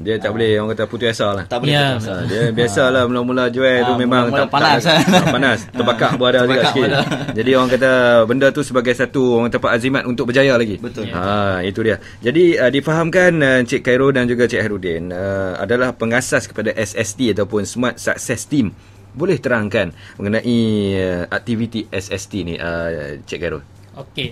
Dia tak boleh orang kata putus asa lah. Tak boleh putus asa. Dia biasalah mula-mula jual tu memang panas. Panas. Terbakar pun ada juga sikit. Jadi orang kata benda tu sebagai satu orang tempat azimat untuk berjaya lagi. Betul. Itu dia. Jadi difahamkan Cik Khairul dan juga Cik Hairudin adalah pengasas kepada SST ataupun Smart Success Team. Boleh terangkan mengenai aktiviti SST ni, Cik Khairul? Okey,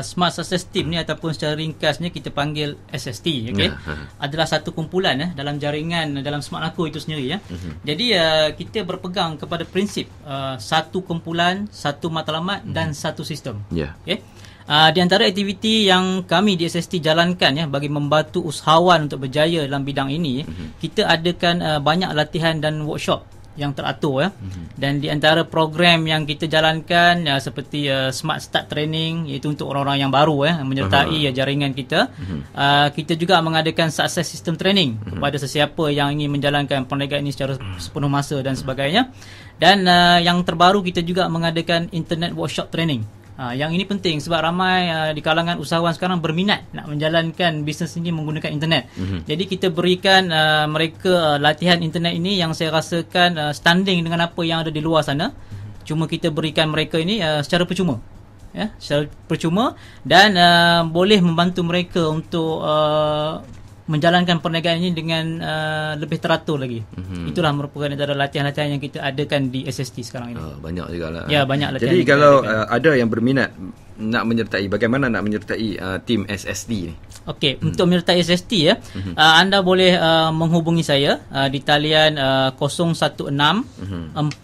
Smart Success Team ni ataupun secara ringkasnya kita panggil SST, okey. Adalah satu kumpulan dalam jaringan dalam Smart Nako itu sendiri ya. Jadi kita berpegang kepada prinsip satu kumpulan, satu matlamat dan satu sistem. Okey. Di antara aktiviti yang kami di SST jalankan ya bagi membantu usahawan untuk berjaya dalam bidang ini, kita adakan banyak latihan dan workshop yang teratur ya. Dan di antara program yang kita jalankan seperti Smart Start Training, iaitu untuk orang-orang yang baru menyertai jaringan kita. Kita juga mengadakan Success System Training kepada sesiapa yang ingin menjalankan perniagaan ini secara sepenuh masa dan sebagainya. Dan yang terbaru kita juga mengadakan Internet Workshop Training. Yang ini penting sebab ramai di kalangan usahawan sekarang berminat nak menjalankan bisnes ini menggunakan internet. Jadi kita berikan mereka latihan internet ini yang saya rasakan standing dengan apa yang ada di luar sana. Cuma kita berikan mereka ini secara percuma. Ya, secara percuma dan boleh membantu mereka untuk menjalankan perniagaan ini dengan lebih teratur lagi. Itulah merupakan antara latihan-latihan yang kita adakan di SST sekarang ini. Banyak juga lah. Ya, banyak latihan. Jadi kalau ada yang berminat nak menyertai, bagaimana nak menyertai tim SST ni? Okey, untuk menyertai SST ya, anda boleh menghubungi saya di talian 016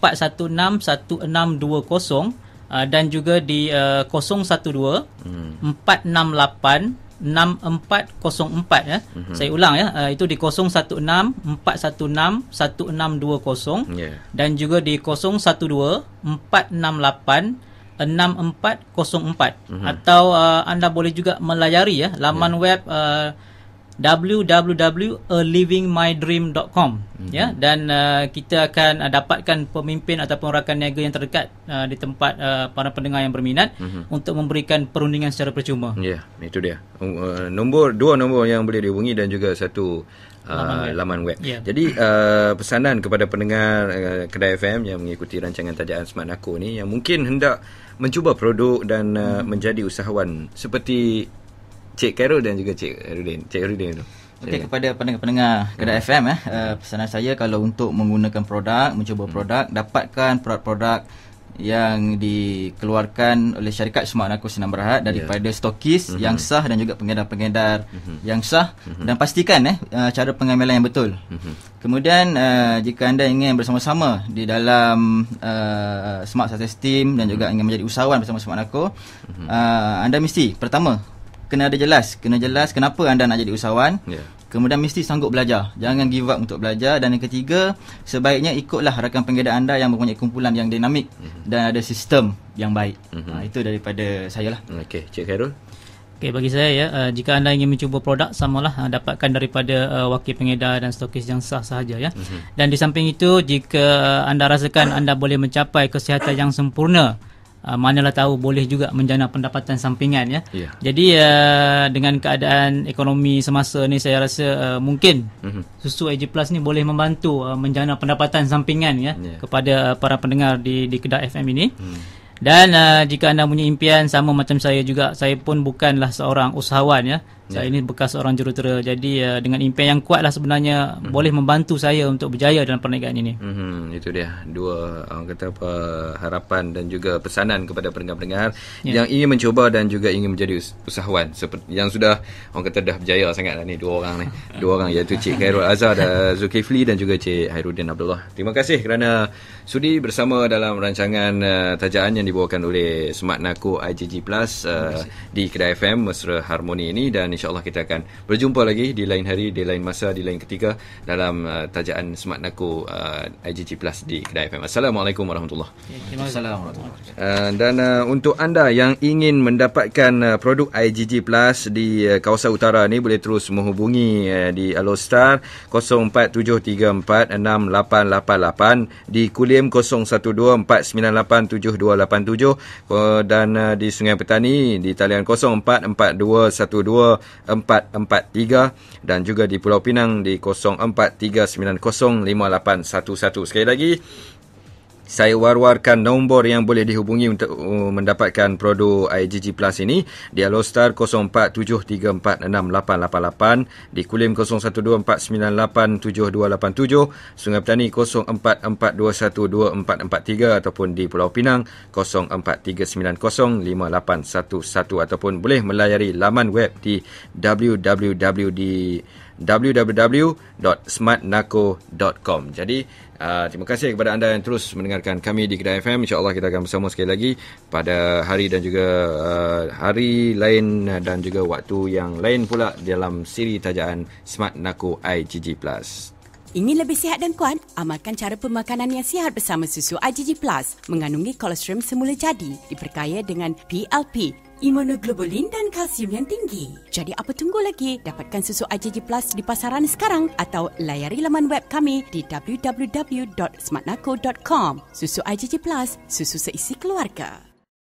416 1620 dan juga di 012 468 6404 ya. Saya ulang ya, itu di 016 416 1620 dan juga di 012 468 6404 atau anda boleh juga melayari ya laman web www.alivingmydream.com ya, dan kita akan dapatkan pemimpin ataupun rakan niaga yang terdekat di tempat para pendengar yang berminat untuk memberikan perundingan secara percuma. Ya, itu dia. Dua nombor yang boleh dihubungi dan juga satu laman web. Jadi pesanan kepada pendengar Kedai FM yang mengikuti rancangan tajaan Smart Nako ni yang mungkin hendak mencuba produk dan menjadi usahawan seperti Cik Khairul dan juga Cik Hairudin. Cik Hairudin tu. Okey, kepada pendengar Kedai FM pesanan saya kalau untuk menggunakan produk, mencuba produk, dapatkan produk-produk yang dikeluarkan oleh syarikat Smart Nako Sdn Bhd daripada stokis yang sah dan juga pengedar-pengedar yang sah dan pastikan cara pengambilan yang betul. Kemudian jika anda ingin bersama-sama di dalam Smart Success Team dan juga ingin menjadi usahawan bersama Smart Nako, anda mesti pertama kena jelas kenapa anda nak jadi usahawan. Kemudian mesti sanggup belajar. Jangan give up untuk belajar. Dan yang ketiga, sebaiknya ikutlah rakan pengedar anda yang mempunyai kumpulan yang dinamik dan ada sistem yang baik. Itu daripada saya lah. Okey, Cik Khairul. Okey, bagi saya ya, jika anda ingin mencuba produk, samalah dapatkan daripada wakil pengedar dan stokis yang sah sahaja ya. Dan di samping itu, jika anda rasakan anda boleh mencapai kesihatan yang sempurna, manalah tahu boleh juga menjana pendapatan sampingan ya. Jadi dengan keadaan ekonomi semasa ni saya rasa mungkin susu AG Plus ni boleh membantu menjana pendapatan sampingan ya kepada para pendengar di Kedah FM ini. Dan jika anda punya impian sama macam saya juga, saya pun bukanlah seorang usahawan ya. Saya ini bekas seorang jurutera. Jadi dengan impian yang kuatlah sebenarnya boleh membantu saya untuk berjaya dalam perniagaan ini. Itu dia dua orang kata apa harapan dan juga pesanan kepada pendengar-pendengar yang ingin mencuba dan juga ingin menjadi usahawan seperti yang sudah orang kata dah berjaya sangatlah ni dua orang iaitu Cik Khairul Azhar Zulkifli dan juga Cik Hairudin Abdullah. Terima kasih kerana sudi bersama dalam rancangan tajaan yang dibawakan oleh Smart Nako IGG Plus di Kedai FM Mesra Harmoni ini, dan insyaAllah kita akan berjumpa lagi di lain hari, di lain masa, di lain ketika dalam tajaan Smart Nako IGG Plus di Kedai FM. Assalamualaikum warahmatullahi wabarakatuh. Dan untuk anda yang ingin mendapatkan produk IGG Plus di kawasan utara ni, boleh terus menghubungi di Alostar 047346888, di Kulim 0124987287, dan di Sungai Petani di talian 044212 0377104443 dan juga di Pulau Pinang di 0439058811. Sekali lagi, saya war-warkan nombor yang boleh dihubungi untuk mendapatkan produk IGG Plus ini. Di Alostar 0473468888, di Kulim 0124987287, Sungai Petani 0442124443 ataupun di Pulau Pinang 0439058811 ataupun boleh melayari laman web di www.smartnaco.com. Jadi terima kasih kepada anda yang terus mendengarkan kami di Kedah FM. InsyaAllah kita akan bersama sekali lagi pada hari dan juga hari lain dan juga waktu yang lain pula dalam siri tajaan Smart Naco IGG Plus. Ingin lebih sihat dan kuat? Amalkan cara pemakanan yang sihat bersama susu IGG Plus. Mengandungi kolostrum semula jadi, diperkaya dengan PLP, imunoglobulin dan kalsium yang tinggi. Jadi apa tunggu lagi? Dapatkan susu IGG Plus di pasaran sekarang atau layari laman web kami di www.smartnaco.com. Susu IGG Plus, susu seisi keluarga.